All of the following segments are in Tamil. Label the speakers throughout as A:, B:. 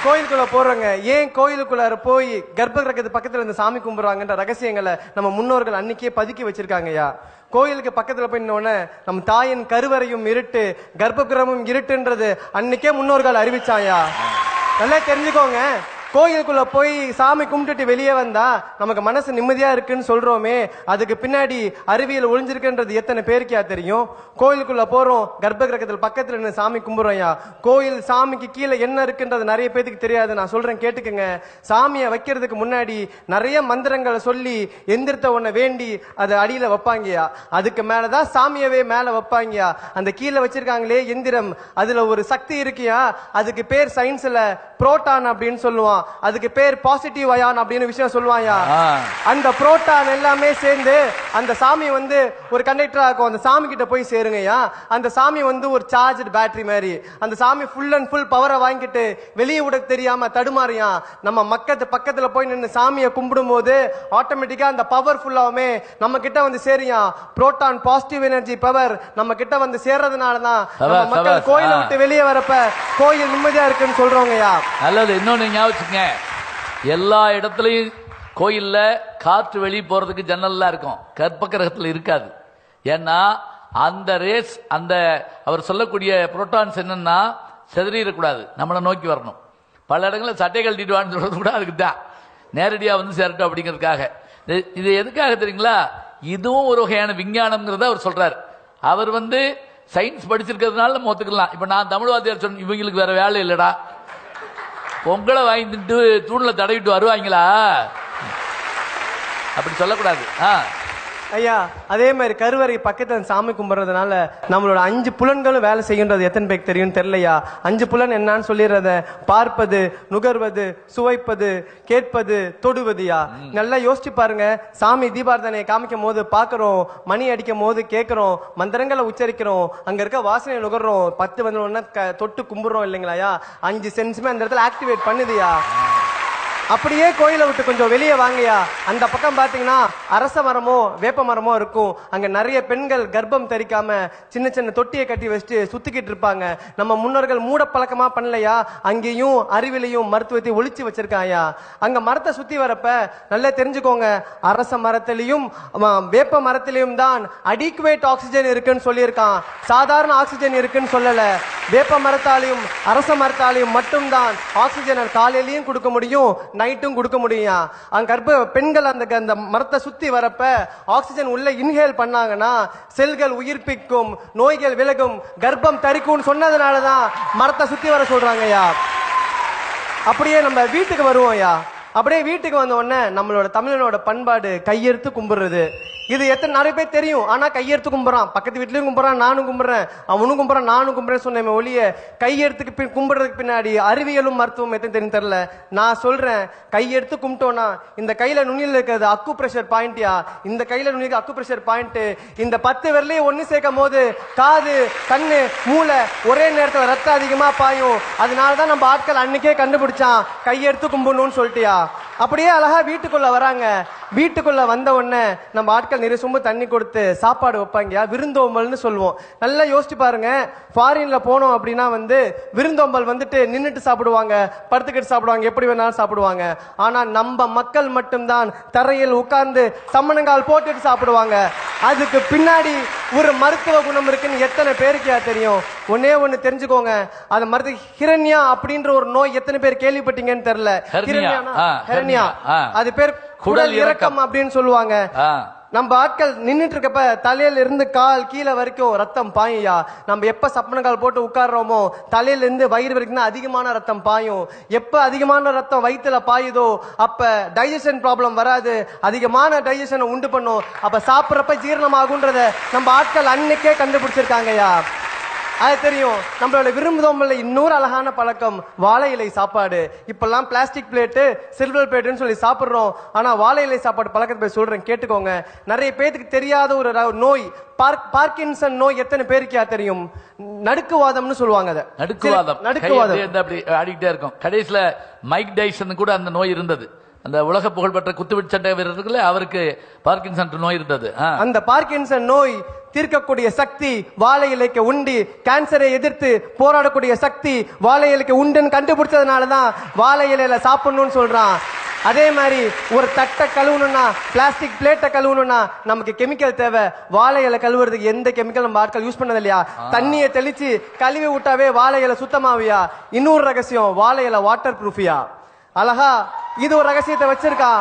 A: கோயிலுக்குள்ள போறோங்க. ஏன் கோயிலுக்குள்ளார போய் கர்ப்ப கிரகத்து பக்கத்துல இருந்து சாமி கும்பிடுறாங்கன்ற ரகசியங்களை நம்ம முன்னோர்கள் அன்னைக்கே பதுக்கி வச்சிருக்காங்கய்யா. கோயிலுக்கு பக்கத்துல போய் நின்னோடனே நம்ம தாயின் கருவறையும் இருட்டு, கர்ப்ப கிரகமும் இருட்டுன்றது அன்னைக்கே முன்னோர்கள் அறிவிச்சாயா. நல்லா தெரிஞ்சுக்கோங்க. கோயிலுக்குள்ள போய் சாமி கும்பிட்டுட்டு வெளியே வந்தா நமக்கு மனசு நிம்மதியா இருக்குன்னு சொல்றோமே, அதுக்கு பின்னாடி அறிவியல் ஒளிஞ்சிருக்குன்றது எத்தனை பேருக்கா தெரியும்? கோயிலுக்குள்ள போறோம், கர்ப்ப கிரகத்தில் பக்கத்துல நின்று சாமி கும்பிடுறோம்யா. கோயில் சாமிக்கு கீழே என்ன இருக்குன்றது நிறைய பேருக்கு தெரியாது. நான் சொல்றேன் கேட்டுக்குங்க. சாமியை வைக்கிறதுக்கு முன்னாடி நிறைய மந்திரங்களை சொல்லி எந்திரத்தை ஒன்ன வேண்டி அதை அடியில வைப்பாங்கயா. அதுக்கு மேலதான் சாமியவே மேல வைப்பாங்கயா. அந்த கீழே வச்சிருக்காங்களே எந்திரம், அதுல ஒரு சக்தி இருக்கியா. அதுக்கு பேர் சயின்ஸ்ல புரோட்டான் அப்படின்னு சொல்லுவான். அதுக்கு பேர் பாசிட்டிவ் அயான் அப்படின்னு விஷயம் சொல்லுவாயா. அந்த புரோட்டான் எல்லாமே சேர்ந்து அந்த சாமி வந்து ஒரு கண்டக்டரா இருக்கும். அந்த சாமி கிட்ட போய் சேருங்கய்யா. அந்த சாமி வந்து ஒரு சார்ஜ் பேட்டரி மாதிரி. அந்த சாமி ஃபுல் அண்ட் ஃபுல் பவரை வாங்கிட்டு வெளியே விட தெரியாம தடுமாறியா. நம்ம பக்கத்துல போய் நின்று சாமியை கும்பிடும் போது ஆட்டோமேட்டிக்கா அந்த பவர் ஃபுல்லாவுமே நம்ம கிட்ட வந்து சேரியா. புரோட்டான் பாசிட்டிவ் எனர்ஜி பவர் நம்ம கிட்ட வந்து சேர்றதுனாலதான் நம்ம மக்கள் கோயிலை விட்டு வெளியே வரப்ப கோயில் நிம்மதியா இருக்குன்னு சொல்றோங்கய்யா.
B: நல்லது. இன்னொன்னு ஞாபகம், எல்லா இடத்துலயும் கோயில்ல காற்று வெளியே போறதுக்கு ஜன்னல்லாம் இருக்கும், கர்ப்ப கிரகத்தில் இருக்காது. ஏன்னா அந்த ரேஸ், அந்த அவர் சொல்லக்கூடிய புரோட்டான்ஸ் என்னன்னா செதறிடக்கூடாது, நம்மளை நோக்கி வரணும். பல இடங்களில் சட்டை கழட்டிட்டு வான்னு சொல்றது கூட அதுக்கு தான், நேரடியா வந்து சேரட்டும் அப்படிங்கிறதுக்காக. இது எதுக்காக தெரியுங்களா? இதுவும் ஒரு வகையான விஞ்ஞானம்ங்கிறத அவர் சொல்றாரு. அவர் வந்து சயின்ஸ் படிச்சிருக்கிறதுனால நம்ம ஒத்துக்கலாம். இப்ப நான் தமிழ் வாத்தியார் சொன்ன இவங்களுக்கு வேற வேலை இல்லடா, பொங்கலை வாங்கிட்டு தூண்ல தடவிட்டு வருவாங்களா, அப்படி சொல்லக்கூடாது.
A: ஐயா, அதே மாதிரி கருவறை பக்கத்துல சாமி கும்பிடுறதுனால நம்மளோட 5 புலன்களும் வேலை செய்யுன்றது எத்தனை பேருக்கு தெரியும் தெரியலையா. 5 புலன் என்னன்னு சொல்லிடுறத, பார்ப்பது, நுகர்வது, சுவைப்பது, கேட்பது, தொடுவதுயா. நல்லா யோசிச்சு பாருங்க. சாமி தீபாரதனையை காமிக்கும் போது பாக்குறோம், மணி அடிக்கும் போது கேட்கிறோம், மந்திரங்களை உச்சரிக்கிறோம், அங்க இருக்க வாசனை நுகர்றோம், 10 வந்து தொட்டு கும்பிடுறோம் இல்லைங்களாயா. 5 சென்ஸுமே அந்த இடத்துல ஆக்டிவேட் பண்ணுதுயா. அப்படியே கோயிலை விட்டு கொஞ்சம் வெளியே வாங்கயா. அந்த பக்கம் பாத்தீங்கன்னா அரச மரமோ வேப்ப மரமோ இருக்கும். அங்க நிறைய பெண்கள் கர்ப்பம் தரிக்காம சின்ன சின்ன தொட்டியை கட்டி வச்சுட்டு சுத்திக்கிட்டு இருப்பாங்க. நம்ம முன்னோர்கள் மூட பழக்கமா பண்ணலையா. அங்கேயும் அறிவிலையும் மருத்துவத்தை ஒளிச்சு வச்சிருக்காயா. அங்க மரத்தை சுத்தி வரப்ப நல்லா தெரிஞ்சுக்கோங்க, அரச மரத்திலையும் வேப்ப மரத்திலையும் தான் அடிக்குவேட் ஆக்சிஜன் இருக்குன்னு சொல்லியிருக்கான். சாதாரண ஆக்சிஜன் இருக்குன்னு சொல்லல. வேப்ப மரத்தாலையும் அரச மரத்தாலையும் மட்டும்தான் ஆக்சிஜன் காலையிலையும் கொடுக்க முடியும், நைட்டும் கொடுக்க முடியும். அங்க கர்ப்ப பெண்கள் அந்த மரத்தை சுத்தி வரப்ப ஆக்சிஜன் உள்ள இன்ஹேல் பண்ணாங்கன்னா செல்கள் உயிர்ப்பிக்கும், நோய்கள் விலகும், கர்ப்பம் தரிக்கும் சொன்னதுனாலதான் மரத்தை சுத்தி வர சொல்றாங்கய்யா. அப்படியே நம்ம வீட்டுக்கு வருவோம்யா. அப்படியே வீட்டுக்கு வந்த உடனே நம்மளோட தமிழனோட பண்பாடு கையெடுத்து கும்பிடுறது. இது எத்தனை நிறைய பேர் தெரியும். ஆனா கையெடுத்து கும்பிடுறான், பக்கத்து வீட்லயும் கும்பிடுறான், நானும் கும்பிடுறேன், அவனும் கும்பிடுறான், நானும் கும்பிடுறேன் சொன்ன ஒளிய கையெடுத்துக்கு கும்பிடுறதுக்கு பின்னாடி அறிவியலும் மருத்துவம் எத்தனை தெரியும் தெரியல. நான் சொல்றேன், கையெடுத்து கும்பிட்டோம்னா இந்த கையில நுனியில் இருக்கிறது அக்கு பிரஷர் பாயிண்ட்யா. இந்த கையில நுனிக்கு அக்கு பிரஷர் பாயிண்ட். இந்த 10 விரலையும் ஒன்னு சேர்க்கும் போது காது, கண்ணு, மூளை ஒரே நேரத்தில் ரத்தம் அதிகமா பாயும். அதனாலதான் நம்ம ஆட்கள் அன்னைக்கே கண்டுபிடிச்சான் கையெடுத்து கும்பிடணும்னு சொல்லிட்டியா. அப்படியே அழகா வீட்டுக்குள்ள வராங்க. வீட்டுக்குள்ள வந்த உடனே நம்ம ஆட்கள் நிறைய சொம்பு தண்ணி கொடுத்து சாப்பாடு வைப்பாங்க, விருந்தோம்பல்னு சொல்லுவோம். நல்லா யோசிச்சு பாருங்க. ஃபாரின்ல போனோம் அப்படின்னா வந்து விருந்தோம்பல் வந்துட்டு நின்றுட்டு சாப்பிடுவாங்க, படுத்துக்கிட்டு சாப்பிடுவாங்க, எப்படி வேணாலும் சாப்பிடுவாங்க. ஆனா நம்ம மக்கள் மட்டும்தான் தரையில் உட்கார்ந்து சம்மணங்கால் போட்டுட்டு சாப்பிடுவாங்க. அதுக்கு பின்னாடி ஒரு மருத்துவ குணம் இருக்குன்னு எத்தனை பேருக்கு தெரியும்? ஒன்னே ஒண்ணு தெரிஞ்சுக்கோங்க, அந்த மருத்துவ ஹிரண்யா அப்படின்ற ஒரு நோய் எத்தனை பேர் கேள்விப்பட்டீங்கன்னு தெரியல. ஹிரண்யா அது பேர் குடல் இறக்கம் அப்படின்னு சொல்லுவாங்க. நம்ம ஆட்கள் நின்றுட்டு இருக்கப்ப தலையில இருந்து கால் கீழே வரைக்கும் ரத்தம் பாயா. நம்ம எப்ப சப்பன கால் போட்டு உட்கார்றோமோ தலையில இருந்து வயிறு வரைக்கும் அதிகமான ரத்தம் பாயும். எப்ப அதிகமான ரத்தம் வயிற்றுல பாயுதோ அப்ப டைஜஷன் ப்ராப்ளம் வராது, அதிகமான டைஜஷனை உண்டு பண்ணும். அப்ப சாப்பிட்றப்ப ஜீரணமாகுன்றத நம்ம ஆட்கள் அன்னைக்கே கண்டுபிடிச்சிருக்காங்கயா. அது தெரியும். நம்மளோட விரும்புதோம்பல்ல இன்னொரு அழகான பழக்கம் வாழை இலை சாப்பாடு. இப்பெல்லாம் பிளாஸ்டிக் பிளேட்டு, சில்வர் பிளேட்டுன்னு சொல்லி சாப்பிடுறோம். ஆனா வாழை இலை சாப்பாடு பழக்கத்தை போய் சொல்றேன் கேட்டுக்கோங்க. நிறைய பேருக்கு தெரியாத ஒரு நோய் பார்க்கின்சன் நோய் எத்தனை பேருக்கு தெரியும்? நடுக்குவாதம்னு சொல்லுவாங்க. அதை நடுக்குவாதம்
B: அப்படி ஆடிக்கிட்டே இருக்கும். கடைசியில மைக் டைசன் கூட அந்த நோய் இருந்தது. அந்த உலக புகழ்பெற்ற குத்துவிட்டு சண்டை வீரர் இருக்குல்ல, அவருக்கு பார்க்கின்சன் நோய் இருந்தது.
A: அந்த பார்க்கின்சன் நோய் தீர்க்கக்கூடிய சக்தி வாழை இலைக்கு உண்டு. கேன்சரை எதிர்த்து போராடக்கூடிய சக்தி வாழை இலைக்கு உண்டுன்னு கண்டுபிடிச்சதுனாலதான் வாழை இலையில சாப்பிடணும்னு சொல்றான். அதே மாதிரி ஒரு தட்டை கழுவணும்னா, பிளாஸ்டிக் பிளேட்டை கழுவணும்னா நமக்கு கெமிக்கல் தேவை. வாழை இலை கழுவுறதுக்கு எந்த கெமிக்கல் நம்ம ஆட்கள் யூஸ் பண்ணது இல்லையா? தண்ணியை தெளிச்சு கழுவி விட்டாவே வாழை இலை சுத்தமாவியா? இன்னொரு ரகசியம், வாழை இலை வாட்டர் ப்ரூஃபியா? அழகா இது ஒரு ரகசியத்தை வச்சிருக்கா.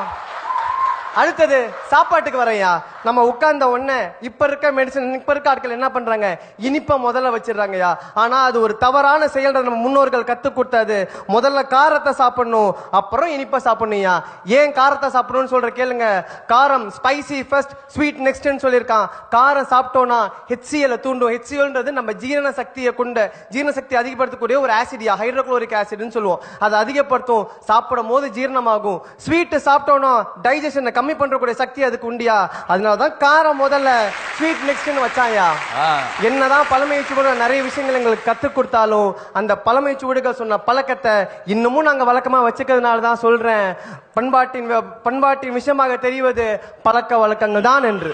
A: அடுத்தது சாப்பாட்டுக்கு வரையா. நம்ம உட்கார்ந்த உடனே இப்ப இருக்க மெடிசன், இப்ப இருக்க ஆட்கள் என்ன பண்றாங்க, இனிப்ப முதல்ல வச்சிடறாங்கயா. ஆனா அது ஒரு தவறான செயல். நம்ம முன்னோர்கள் கத்து கொடுத்தது முதல்ல காரத்தை சாப்பிடணும், அப்புறம் இனிப்ப சாப்பிடணும்யா. ஏன் காரத்தை சாப்பிடணும்னு சொல்ற கேளுங்க. காரம் ஸ்பைசி ஃபர்ஸ்ட் ஸ்வீட் நெக்ஸ்ட்னு சொல்லியிருக்கான். காரம் சாப்பிட்டோம்னா HCl தூண்டும். HClன்றது நம்ம ஜீரண சக்தியை கொண்ட, ஜீரண சக்தி அதிகப்படுத்தக்கூடிய ஒரு ஆசிடியா, ஹைட்ரோகுளோரிக் ஆசிட்னு சொல்லுவோம். அதை அதிகப்படுத்தும். சாப்பிடும் போது ஜீரணமாகும். ஸ்வீட் சாப்பிட்டோம்னா டைஜஷனை கம்மி பண்றக்கூடிய சக்தி அதுக்கு உண்டியா. அதனாலதான் காரம் முதல்ல ஸ்வீட் நெக்ஸ்ட்னு வச்சாயா. என்னதான் பழமை சுவடுகள் நிறைய விஷயங்கள் எங்களுக்கு கத்து கொடுத்தாலும் அந்த பழமை சுவடுகள் சொன்ன பழக்கத்தை இன்னமும் நாங்க வழக்கமா வச்சுக்கிறதுனால தான் சொல்றேன், பண்பாட்டின் விஷயமாக தெரிவது பழக்க வழக்கங்கள் தான் என்று.